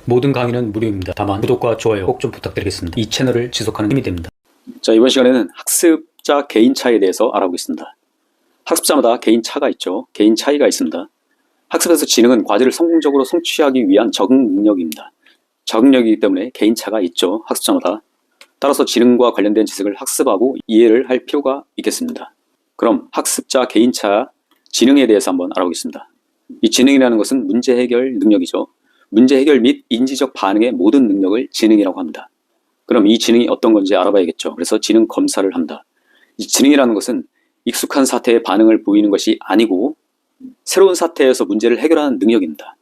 모든 강의는 무료입니다. 다만 구독과 좋아요 꼭 좀 부탁드리겠습니다. 이 채널을 지속하는 힘이 됩니다. 자, 이번 시간에는 학습자 개인차에 대해서 알아보겠습니다. 학습자마다 개인차가 있죠. 개인 차이가 있습니다. 학습에서 지능은 과제를 성공적으로 성취하기 위한 적응 능력입니다. 적응력이기 때문에 개인차가 있죠. 학습자마다. 따라서 지능과 관련된 지식을 학습하고 이해를 할 필요가 있겠습니다. 그럼 학습자 개인차 지능에 대해서 한번 알아보겠습니다. 이 지능이라는 것은 문제 해결 능력이죠. 문제 해결 및 인지적 반응의 모든 능력을 지능이라고 합니다. 그럼 이 지능이 어떤 건지 알아봐야겠죠. 그래서 지능 검사를 합니다. 이 지능이라는 것은 익숙한 사태에 반응을 보이는 것이 아니고 새로운 사태에서 문제를 해결하는 능력입니다.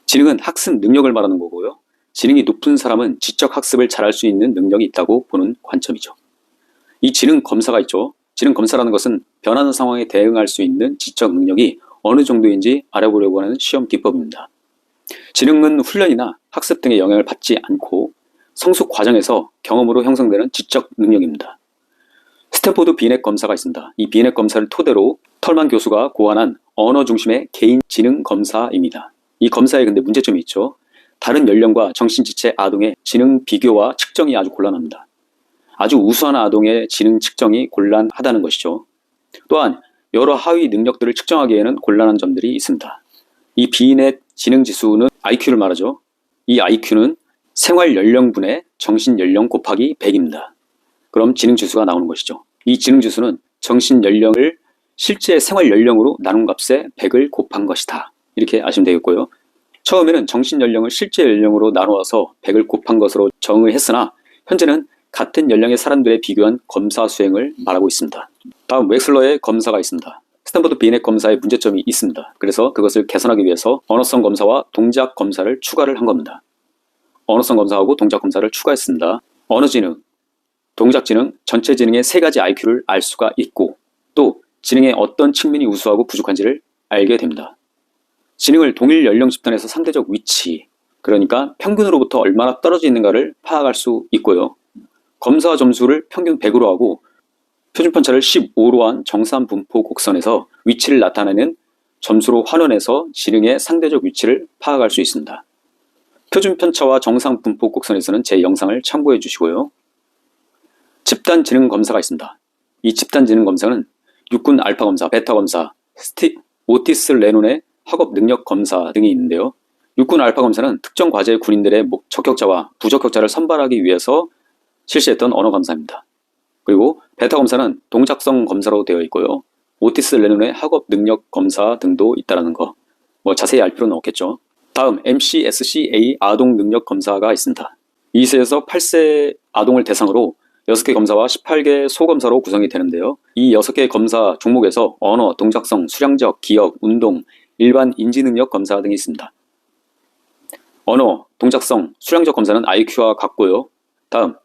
지능은 학습 능력을 말하는 거고요. 지능이 높은 사람은 지적 학습을 잘할 수 있는 능력이 있다고 보는 관점이죠. 이 지능 검사가 있죠. 지능 검사라는 것은 변하는 상황에 대응할 수 있는 지적 능력이 어느 정도인지 알아보려고 하는 시험 기법입니다. 지능은 훈련이나 학습 등의 영향을 받지 않고 성숙 과정에서 경험으로 형성되는 지적 능력입니다. 스탠포드 비넷 검사가 있습니다. 이 비넷 검사를 토대로 털만 교수가 고안한 언어 중심의 개인 지능 검사입니다. 이 검사에 근데 문제점이 있죠. 다른 연령과 정신지체 아동의 지능 비교와 측정이 아주 곤란합니다. 아주 우수한 아동의 지능 측정이 곤란하다는 것이죠. 또한 여러 하위 능력들을 측정하기에는 곤란한 점들이 있습니다. 이 비넷 지능지수는 IQ를 말하죠. 이 IQ는 생활 연령분의 정신 연령 곱하기 100입니다. 그럼 지능지수가 나오는 것이죠. 이 지능지수는 정신 연령을 실제 생활 연령으로 나눈 값에 100을 곱한 것이다. 이렇게 아시면 되겠고요. 처음에는 정신 연령을 실제 연령으로 나누어서 100을 곱한 것으로 정의 했으나 현재는 같은 연령의 사람들에 비교한 검사 수행을 말하고 있습니다. 다음 웩슬러의 검사가 있습니다. 스탠포드 비넷 검사의 문제점이 있습니다. 그래서 그것을 개선하기 위해서 언어성 검사와 동작 검사를 추가를 한 겁니다. 언어성 검사하고 동작 검사를 추가했습니다. 언어지능, 동작지능, 전체지능의 세 가지 IQ를 알 수가 있고 또 지능의 어떤 측면이 우수하고 부족한지를 알게 됩니다. 지능을 동일 연령 집단에서 상대적 위치, 그러니까 평균으로부터 얼마나 떨어져 있는가를 파악할 수 있고요. 검사 점수를 평균 100으로 하고 표준편차를 15로 한 정산분포 곡선에서 위치를 나타내는 점수로 환원해서 지능의 상대적 위치를 파악할 수 있습니다. 표준편차와 정산분포 곡선에서는 제 영상을 참고해 주시고요. 집단지능 검사가 있습니다. 이 집단지능 검사는 육군 알파 검사, 베타 검사, 오티스 레논의 학업 능력 검사 등이 있는데요. 육군 알파 검사는 특정 과제 군인들의 적격자와 부적격자를 선발하기 위해서 실시했던 언어 검사입니다. 그리고 베타 검사는 동작성 검사로 되어 있고요. 오티스 레논의 학업 능력 검사 등도 있다는 거 자세히 알 필요는 없겠죠. 다음 MCSCA 아동 능력 검사가 있습니다. 2세에서 8세 아동을 대상으로 6개 검사와 18개 소검사로 구성이 되는데요. 이 6개 검사 종목에서 언어, 동작성, 수량적, 기억, 운동, 일반 인지능력 검사 등이 있습니다. 언어, 동작성, 수량적 검사는 IQ와 같고요. 다음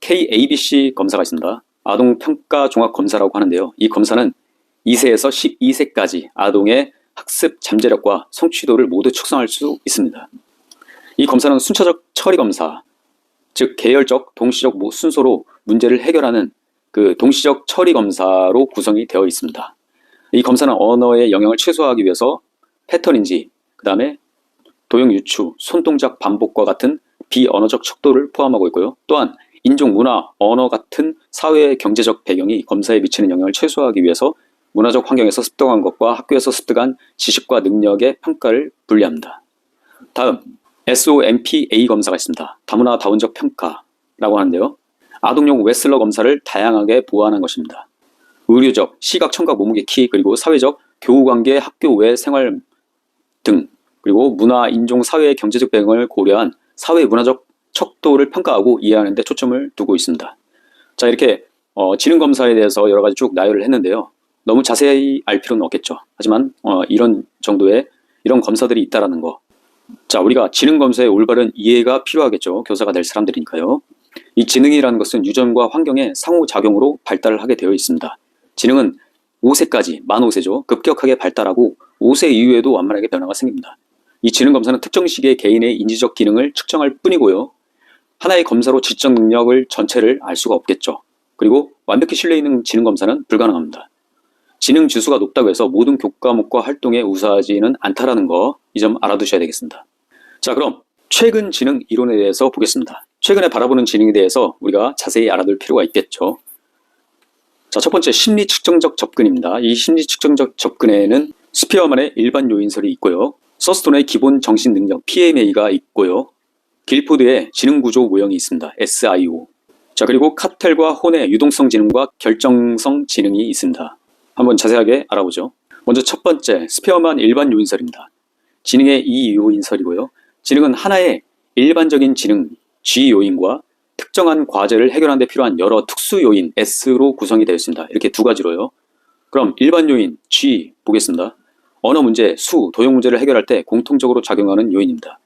KABC 검사가 있습니다. 아동평가 종합검사라고 하는데요. 이 검사는 2세에서 12세까지 아동의 학습 잠재력과 성취도를 모두 측정할 수 있습니다. 이 검사는 순차적 처리검사, 즉 계열적, 동시적 순서로 문제를 해결하는 그 동시적 처리검사로 구성이 되어 있습니다. 이 검사는 언어의 영향을 최소화하기 위해서 패턴인지, 그 다음에 도형 유추, 손동작 반복과 같은 비언어적 척도를 포함하고 있고요. 또한 인종, 문화, 언어 같은 사회 경제적 배경이 검사에 미치는 영향을 최소화하기 위해서 문화적 환경에서 습득한 것과 학교에서 습득한 지식과 능력의 평가를 분리합니다. 다음 SOMPA 검사가 있습니다. 다문화 다원적 평가라고 하는데요. 아동용 웩슬러 검사를 다양하게 보완한 것입니다. 의료적, 시각, 청각, 몸무게, 키, 그리고 사회적, 교우관계, 학교 외 생활 등 그리고 문화, 인종, 사회의 경제적 배경을 고려한 사회 문화적 척도를 평가하고 이해하는 데 초점을 두고 있습니다. 자, 이렇게 지능검사에 대해서 여러 가지 쭉 나열을 했는데요. 너무 자세히 알 필요는 없겠죠. 하지만 이런 정도의 이런 검사들이 있다는 거. 자, 우리가 지능검사의 올바른 이해가 필요하겠죠. 교사가 될 사람들이니까요. 이 지능이라는 것은 유전과 환경의 상호작용으로 발달을 하게 되어 있습니다. 지능은 5세까지, 만 5세죠. 급격하게 발달하고 5세 이후에도 완만하게 변화가 생깁니다. 이 지능검사는 특정 시기의 개인의 인지적 기능을 측정할 뿐이고요. 하나의 검사로 지적 능력을 전체를 알 수가 없겠죠. 그리고 완벽히 신뢰 있는 지능검사는 불가능합니다. 지능 지수가 높다고 해서 모든 교과목과 활동에 우수하지는 않다라는 거 이 점 알아두셔야 되겠습니다. 자, 그럼 최근 지능 이론에 대해서 보겠습니다. 최근에 바라보는 지능에 대해서 우리가 자세히 알아둘 필요가 있겠죠. 자, 첫 번째 심리 측정적 접근입니다. 이 심리 측정적 접근에는 스피어만의 일반 요인설이 있고요. 서스톤의 기본 정신 능력 PMA가 있고요. 길포드의 지능 구조 모형이 있습니다. SIO. 자, 그리고 카텔과 혼의 유동성 지능과 결정성 지능이 있습니다. 한번 자세하게 알아보죠. 먼저 첫 번째 스피어만 일반 요인설입니다. 지능의 이 요인설이고요. 지능은 하나의 일반적인 지능 G 요인과 특정한 과제를 해결하는 데 필요한 여러 특수 요인 S로 구성이 되어 있습니다. 이렇게 두 가지로요. 그럼 일반 요인 G 보겠습니다. 언어 문제, 수, 도형 문제를 해결할 때 공통적으로 작용하는 요인입니다.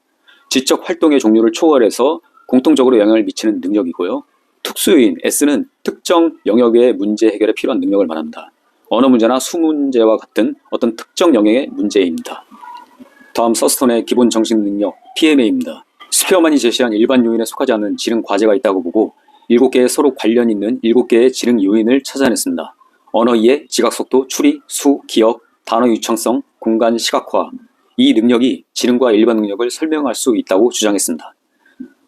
지적 활동의 종류를 초월해서 공통적으로 영향을 미치는 능력이고요. 특수 요인 S는 특정 영역의 문제 해결에 필요한 능력을 말합니다. 언어 문제나 수 문제와 같은 어떤 특정 영역의 문제입니다. 다음 서스톤의 기본 정신 능력 PMA입니다. 스피어만이 제시한 일반 요인에 속하지 않는 지능 과제가 있다고 보고 7개의 서로 관련 있는 7개의 지능 요인을 찾아냈습니다. 언어 이해, 지각 속도, 추리, 수, 기억, 단어 유창성, 공간 시각화. 이 능력이 지능과 일반 능력을 설명할 수 있다고 주장했습니다.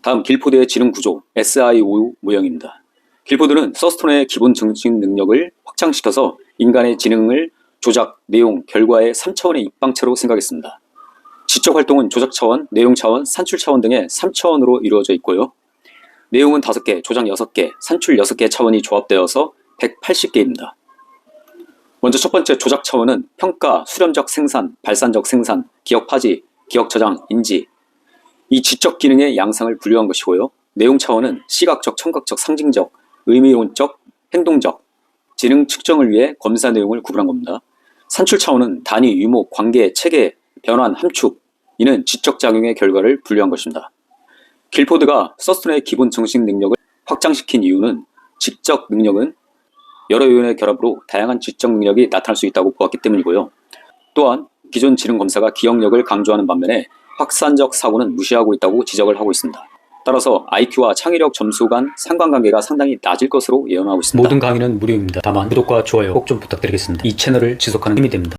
다음 길포드의 지능 구조 SIO 모형입니다. 길포드는 서스톤의 기본 정신 능력을 확장시켜서 인간의 지능을 조작, 내용, 결과의 3차원의 입방체로 생각했습니다. 지적 활동은 조작 차원, 내용 차원, 산출 차원 등의 3차원으로 이루어져 있고요. 내용은 5개, 조작 6개, 산출 6개 차원이 조합되어서 180개입니다. 먼저 첫 번째 조작 차원은 평가, 수렴적 생산, 발산적 생산, 기억 파지, 기억 저장, 인지. 이 지적 기능의 양상을 분류한 것이고요. 내용 차원은 시각적, 청각적, 상징적, 의미론적, 행동적, 지능 측정을 위해 검사 내용을 구분한 겁니다. 산출 차원은 단위, 유목, 관계, 체계, 변환, 함축. 이는 지적 작용의 결과를 분류한 것입니다. 길포드가 서스톤의 기본 정신 능력을 확장시킨 이유는 지적 능력은 여러 요인의 결합으로 다양한 지적 능력이 나타날 수 있다고 보았기 때문이고요. 또한 기존 지능 검사가 기억력을 강조하는 반면에 확산적 사고는 무시하고 있다고 지적을 하고 있습니다. 따라서 IQ와 창의력 점수 간 상관관계가 상당히 낮을 것으로 예언하고 있습니다. 모든 강의는 무료입니다. 다만 구독과 좋아요 꼭 좀 부탁드리겠습니다. 이 채널을 지속하는 힘이 됩니다.